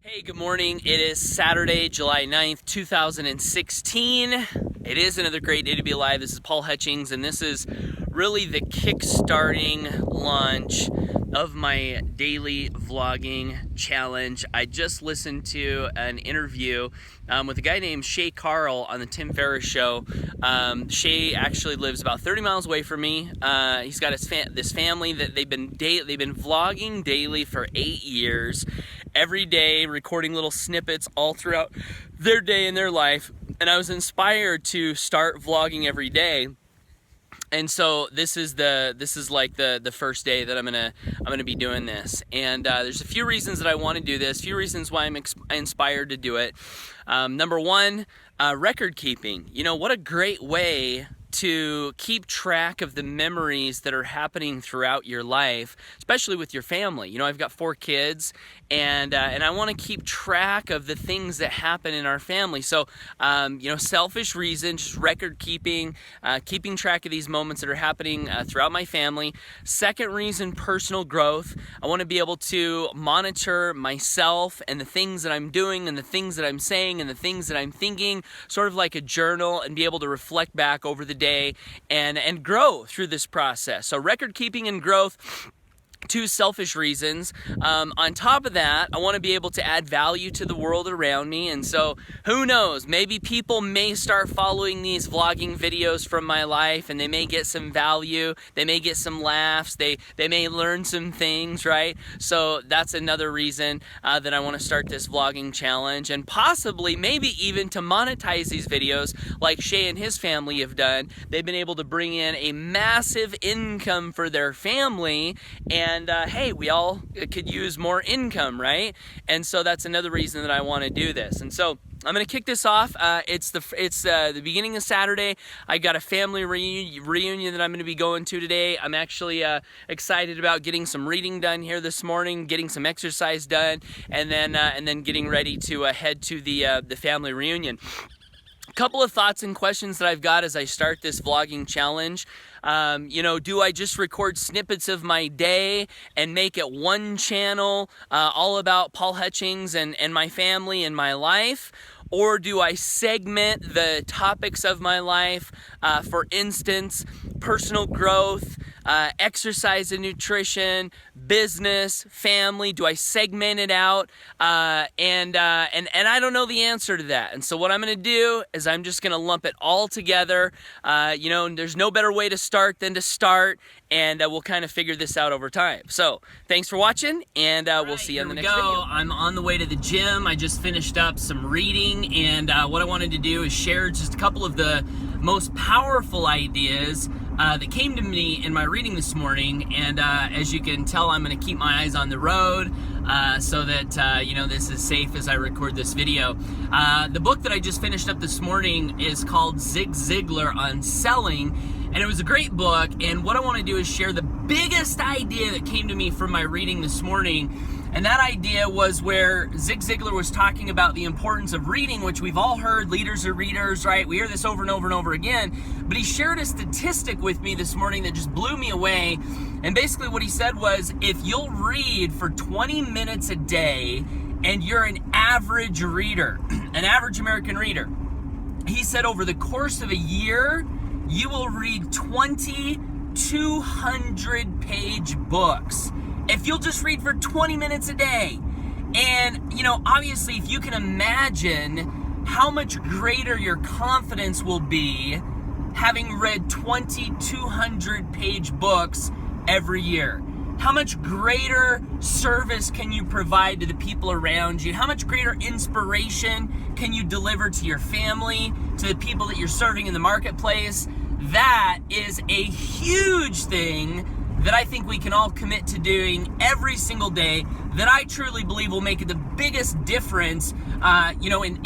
Hey, good morning. It is Saturday, July 9th, 2016. It is another great day to be alive. This is Paul Hutchings, and this is really the kick-starting launch of my daily vlogging challenge. I just listened to an interview with a guy named Shay Carl on the Tim Ferriss show. Shay actually lives about 30 miles away from me. He's got this family that they've been vlogging daily for 8 years, every day recording little snippets all throughout their day and their life. And I was inspired to start vlogging every day. And so this is like the first day that I'm gonna be doing this. And there's a few reasons that I want to do this. A few reasons why I'm inspired to do it. Number one, record keeping. You know, what a great way to keep track of the memories that are happening throughout your life, especially with your family. You know, I've got 4 kids, and I want to keep track of the things that happen in our family. So, you know, selfish reason, just record keeping, keeping track of these moments that are happening throughout my family. Second reason, personal growth. I want to be able to monitor myself and the things that I'm doing and the things that I'm saying and the things that I'm thinking, sort of like a journal, and be able to reflect back over the day and grow through this process. So record keeping and growth. 2 selfish reasons. On top of that, I want to be able to add value to the world around me. And so who knows, maybe people may start following these vlogging videos from my life, and they may get some value, they may get some laughs, they may learn some things, right? So that's another reason that I want to start this vlogging challenge, and possibly maybe even to monetize these videos like Shay and his family have done. They've been able to bring in a massive income for their family, and hey, we all could use more income, right? And so that's another reason that I want to do this. And so I'm going to kick this off. It's the beginning of Saturday. I got a family reunion that I'm going to be going to today. I'm actually excited about getting some reading done here this morning, getting some exercise done, and then getting ready to head to the family reunion. A couple of thoughts and questions that I've got as I start this vlogging challenge. You know, do I just record snippets of my day and make it one channel all about Paul Hutchings and my family and my life? Or do I segment the topics of my life, for instance, personal growth, exercise and nutrition, business, family? Do I segment it out? And I don't know the answer to that. And so what I'm going to do is I'm just going to lump it all together. You know, there's no better way to start than to start, and we'll kind of figure this out over time. So thanks for watching, and we'll see you on the next video. I'm on the way to the gym. I just finished up some reading, and what I wanted to do is share just a couple of the most powerful ideas that came to me in my reading this morning. And as you can tell, I'm going to keep my eyes on the road so that you know, this is safe as I record this video. The book that I just finished up this morning is called Ziglar on Selling, and it was a great book. And what I want to do is share the biggest idea that came to me from my reading this morning. And that idea was where Ziglar was talking about the importance of reading, which we've all heard. Leaders are readers, right? We hear this over and over and over again. But he shared a statistic with me this morning that just blew me away. And basically what he said was, if you'll read for 20 minutes a day, and you're an average reader, an average American reader, he said over the course of a year, you will read 2,200-page books. If you'll just read for 20 minutes a day. And, you know, obviously, if you can imagine how much greater your confidence will be having read 2,200-page books every year. How much greater service can you provide to the people around you? How much greater inspiration can you deliver to your family, to the people that you're serving in the marketplace? That is a huge thing that I think we can all commit to doing every single day, that I truly believe will make the biggest difference, you know, in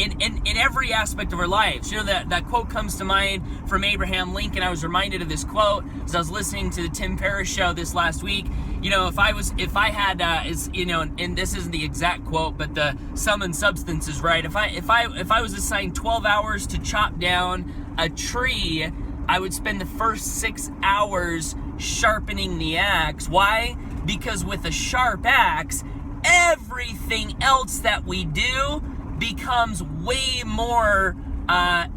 every aspect of our lives. You know, that quote comes to mind from Abraham Lincoln. I was reminded of this quote as I was listening to the Tim Ferriss show this last week. You know, if I had, you know, and this isn't the exact quote, but the sum and substance is right. If I was assigned 12 hours to chop down a tree, I would spend the first 6 hours sharpening the axe. Why? Because with a sharp axe, everything else that we do becomes way more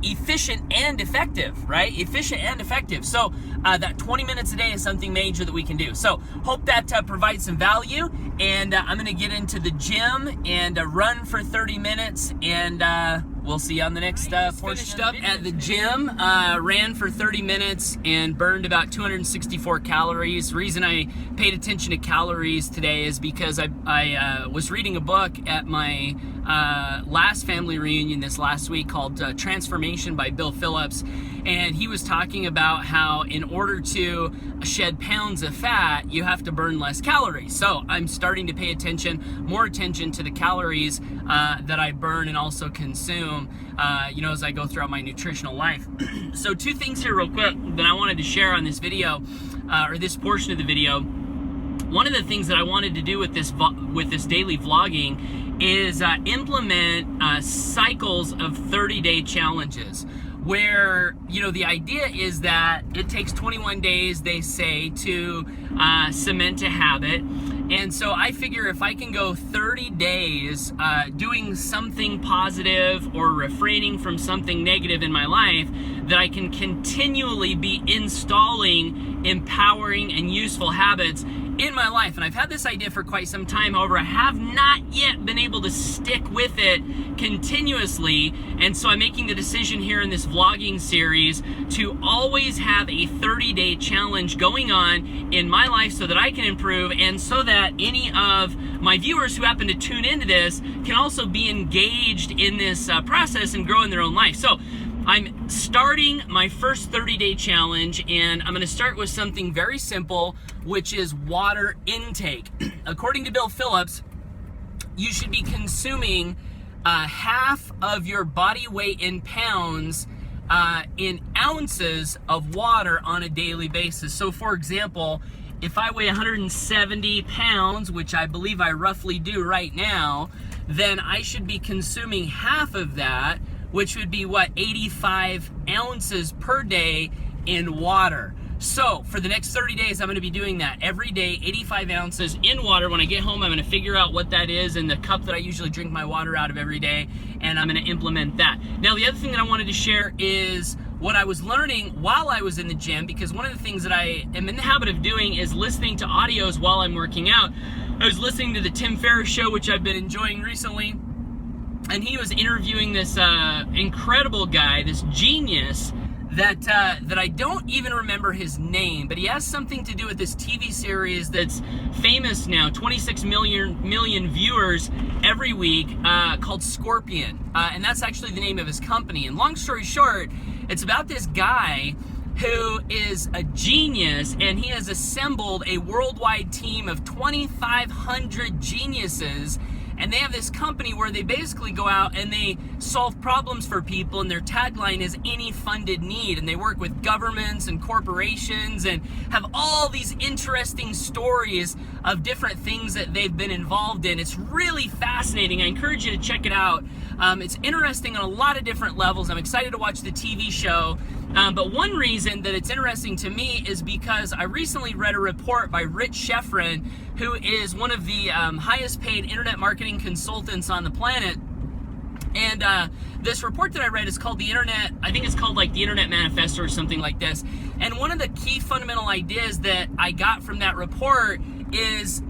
efficient and effective, right? Efficient and effective. So that 20 minutes a day is something major that we can do. So hope that provides some value. And I'm going to get into the gym and run for 30 minutes. And we'll see you on the next portion. Finished up at the gym, ran for 30 minutes and burned about 264 calories. The reason I paid attention to calories today is because I was reading a book at my last family reunion this last week called Transformation by Bill Phillips, and he was talking about how in order to shed pounds of fat, you have to burn less calories. So I'm starting to pay more attention to the calories that I burn and also consume, as I go throughout my nutritional life. So 2 things here real quick that I wanted to share on this video, or this portion of the video. One of the things that I wanted to do with this daily vlogging is implement cycles of 30-day challenges, where the idea is that it takes 21 days, they say, to cement a habit. And so I figure if I can go 30 days doing something positive or refraining from something negative in my life, that I can continually be installing empowering and useful habits in my life. And I've had this idea for quite some time. However, I have not yet been able to stick with it continuously. And so I'm making the decision here in this vlogging series to always have a 30-day challenge going on in my life so that I can improve, and so that any of my viewers who happen to tune into this can also be engaged in this process and grow in their own life. So I'm starting my first 30-day challenge, and I'm going to start with something very simple, which is water intake. According to Bill Phillips, you should be consuming half of your body weight in pounds in ounces of water on a daily basis. So for example, if I weigh 170 pounds, which I believe I roughly do right now, then I should be consuming half of that, which would be 85 ounces per day in water. So for the next 30 days, I'm going to be doing that every day, 85 ounces in water. When I get home, I'm going to figure out what that is in the cup that I usually drink my water out of every day, and I'm going to implement that. Now, the other thing that I wanted to share is what I was learning while I was in the gym, because one of the things that I am in the habit of doing is listening to audios while I'm working out. I was listening to the Tim Ferriss show, which I've been enjoying recently, and he was interviewing this incredible guy, this genius, that I don't even remember his name, but he has something to do with this TV series that's famous now, 26 million viewers every week, called Scorpion, and that's actually the name of his company. And long story short, it's about this guy who is a genius, and he has assembled a worldwide team of 2,500 geniuses. And they have this company where they basically go out and they solve problems for people, and their tagline is any funded need. And they work with governments and corporations and have all these interesting stories of different things that they've been involved in. It's really fascinating. I encourage you to check it out. It's interesting on a lot of different levels. I'm excited to watch the TV show. But one reason that it's interesting to me is because I recently read a report by Rich Schefren, who is one of the highest paid internet marketing consultants on the planet. And this report that I read is called the Internet Manifesto or something like this. And one of the key fundamental ideas that I got from that report is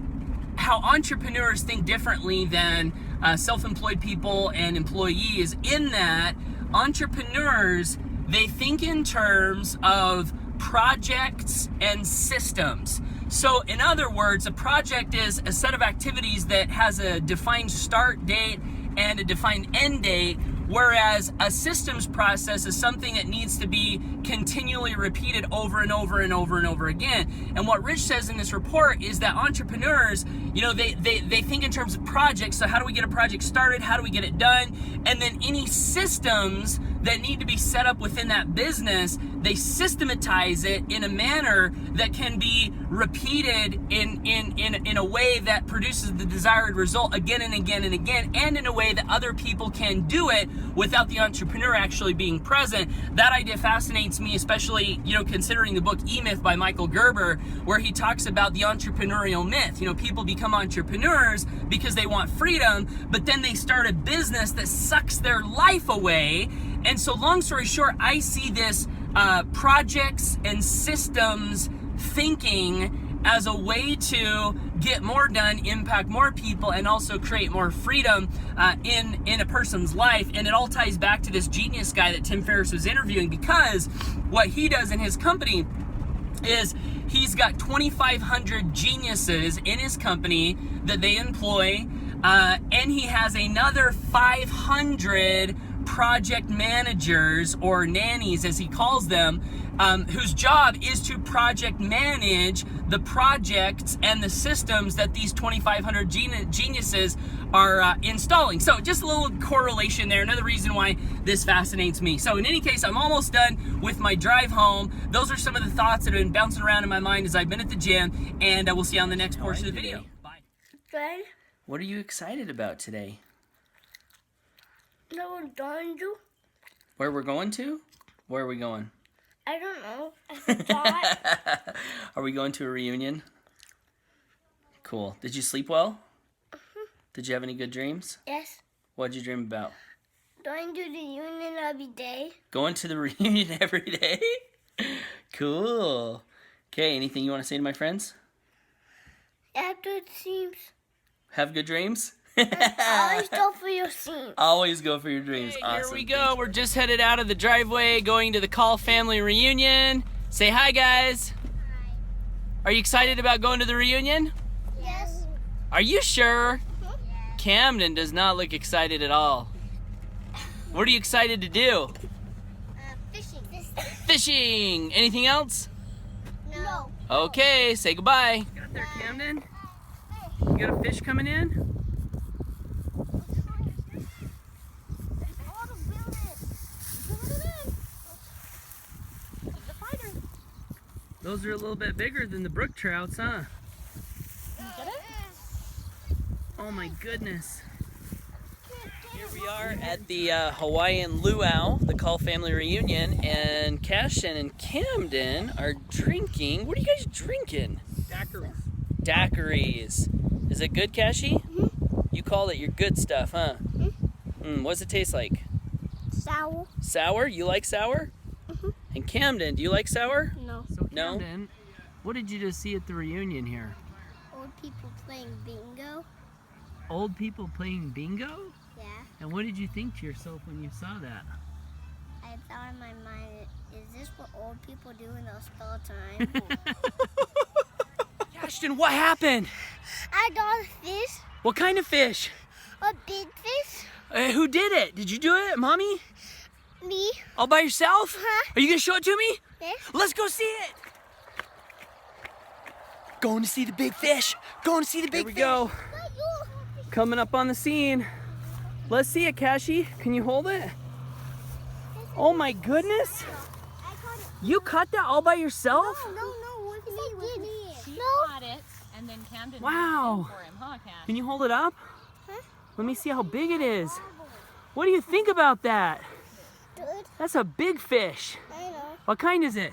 how entrepreneurs think differently than self-employed people and employees, in that entrepreneurs, they think in terms of projects and systems. So in other words, a project is a set of activities that has a defined start date and a defined end date, whereas a systems process is something that needs to be continually repeated over and over and over and over again. And what Rich says in this report is that entrepreneurs, they think in terms of projects. So how do we get a project started? How do we get it done? And then any systems that need to be set up within that business, they systematize it in a manner that can be repeated in a way that produces the desired result again and again and again, and in a way that other people can do it without the entrepreneur actually being present. That idea fascinates me, especially, you know, considering the book E-Myth by Michael Gerber, where he talks about the entrepreneurial myth. You know, people become entrepreneurs because they want freedom, but then they start a business that sucks their life away. And so, long story short, I see this projects and systems thinking as a way to get more done, impact more people, and also create more freedom in a person's life. And it all ties back to this genius guy that Tim Ferriss was interviewing, because what he does in his company is he's got 2,500 geniuses in his company that they employ, and he has another 500 project managers, or nannies as he calls them, whose job is to project manage the projects and the systems that these 2,500 geniuses are installing. So just a little correlation there, another reason why this fascinates me. So in any case, I'm almost done with my drive home. Those are some of the thoughts that have been bouncing around in my mind as I've been at the gym, and we'll see you on the next portion of the video. Bye. Good. What are you excited about today? No, don't you? Where we're going to? Where are we going? I don't know. I forgot. Are we going to a reunion? Cool. Did you sleep well? Did you have any good dreams? Yes. What did you dream about? Going to the union every day. Going to the reunion every day? Cool. Okay, anything you want to say to my friends? After it seems. Have good dreams? Always go for your dreams. Always go for your dreams. Hey, awesome. Here we go. We're just headed out of the driveway, going to the Call family reunion. Say hi, guys. Hi. Are you excited about going to the reunion? Yes. Are you sure? Yes. Camden does not look excited at all. What are you excited to do? Fishing. Fishing. Anything else? No. Okay, say goodbye. Got there, Camden? You got a fish coming in? Those are a little bit bigger than the brook trouts, huh? Oh my goodness. Here we are at the Hawaiian Luau, the Call family reunion, and Cashin and Camden are drinking. What are you guys drinking? Daiquiris. Daiquiris. Is it good, Kashi? You call it your good stuff, huh? What does it taste like? Sour. Sour? You like sour? And Camden, do you like sour? No. So No? Camden, what did you just see at the reunion here? Old people playing bingo. Old people playing bingo? Yeah. And what did you think to yourself when you saw that? I thought in my mind, is this what old people do in their spare time? Ashton, what happened? I got a fish. What kind of fish? A big fish. Who did it? Did you do it, Mommy? Me. All by yourself? Huh? Are you gonna show it to me? Yes. Let's go see it. Going to see the big fish. Going to see the big fish. Here we go. Coming up on the scene. Let's see it, Kashi. Can you hold it? Oh my goodness. I caught it. You caught that all by yourself? No, with me. She No. caught it, and then Camden Wow. moved it for him, huh, Cam? Can you hold it up? Huh? Let me see how big it is. What do you think about that? Good. That's a big fish. I know. What kind is it?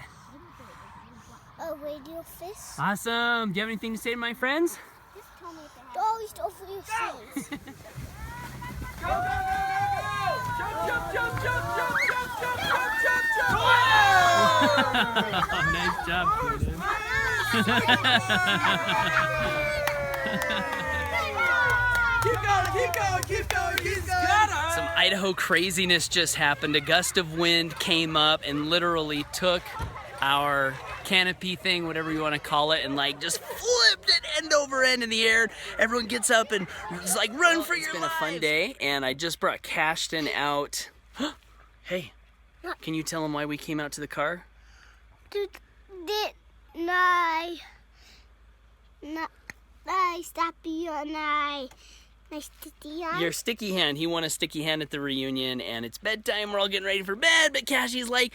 A radio fish. Awesome. Do you have anything to say to my friends? Just tell me if it has. Always go for your things. Go, go, go, go, go! Jump, jump, jump, jump, jump, jump, jump, jump, jump, jump! Nice job, Keep going, keep going, keep going, keep going! Some Idaho craziness just happened. A gust of wind came up and literally took our canopy thing, whatever you want to call it, and like just flipped it end over end in the air. Everyone gets up and is like, run for your lives. It's been a fun day, and I just brought Cashton out. Hey, can you tell him why we came out to the car? Did I stop you and I My sticky hand? Your sticky hand. He won a sticky hand at the reunion, and it's bedtime. We're all getting ready for bed, but Cassie's like,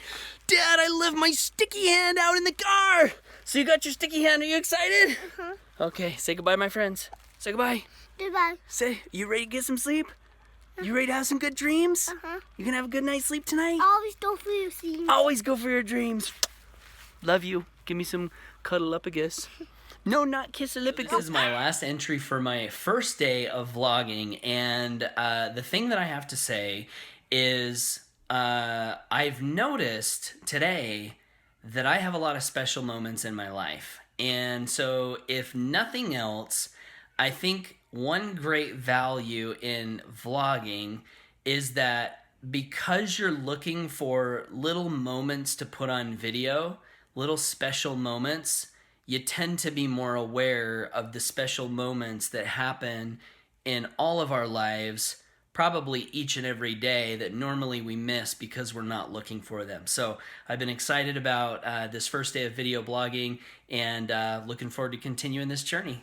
Dad, I left my sticky hand out in the car. So you got your sticky hand. Are you excited? Uh-huh. Okay, say goodbye, my friends. Say goodbye. Goodbye. Say, you ready to get some sleep? You ready to have some good dreams? Uh-huh. You gonna have a good night's sleep tonight? Always go for your seat. Always go for your dreams. Love you. Give me some cuddle up a kiss. No, not kiss a lip. This is my last entry for my first day of vlogging, and the thing that I have to say is I've noticed today that I have a lot of special moments in my life. And so if nothing else, I think one great value in vlogging is that because you're looking for little moments to put on video, little special moments, you tend to be more aware of the special moments that happen in all of our lives, probably each and every day, that normally we miss because we're not looking for them. So I've been excited about this first day of video blogging, and looking forward to continuing this journey.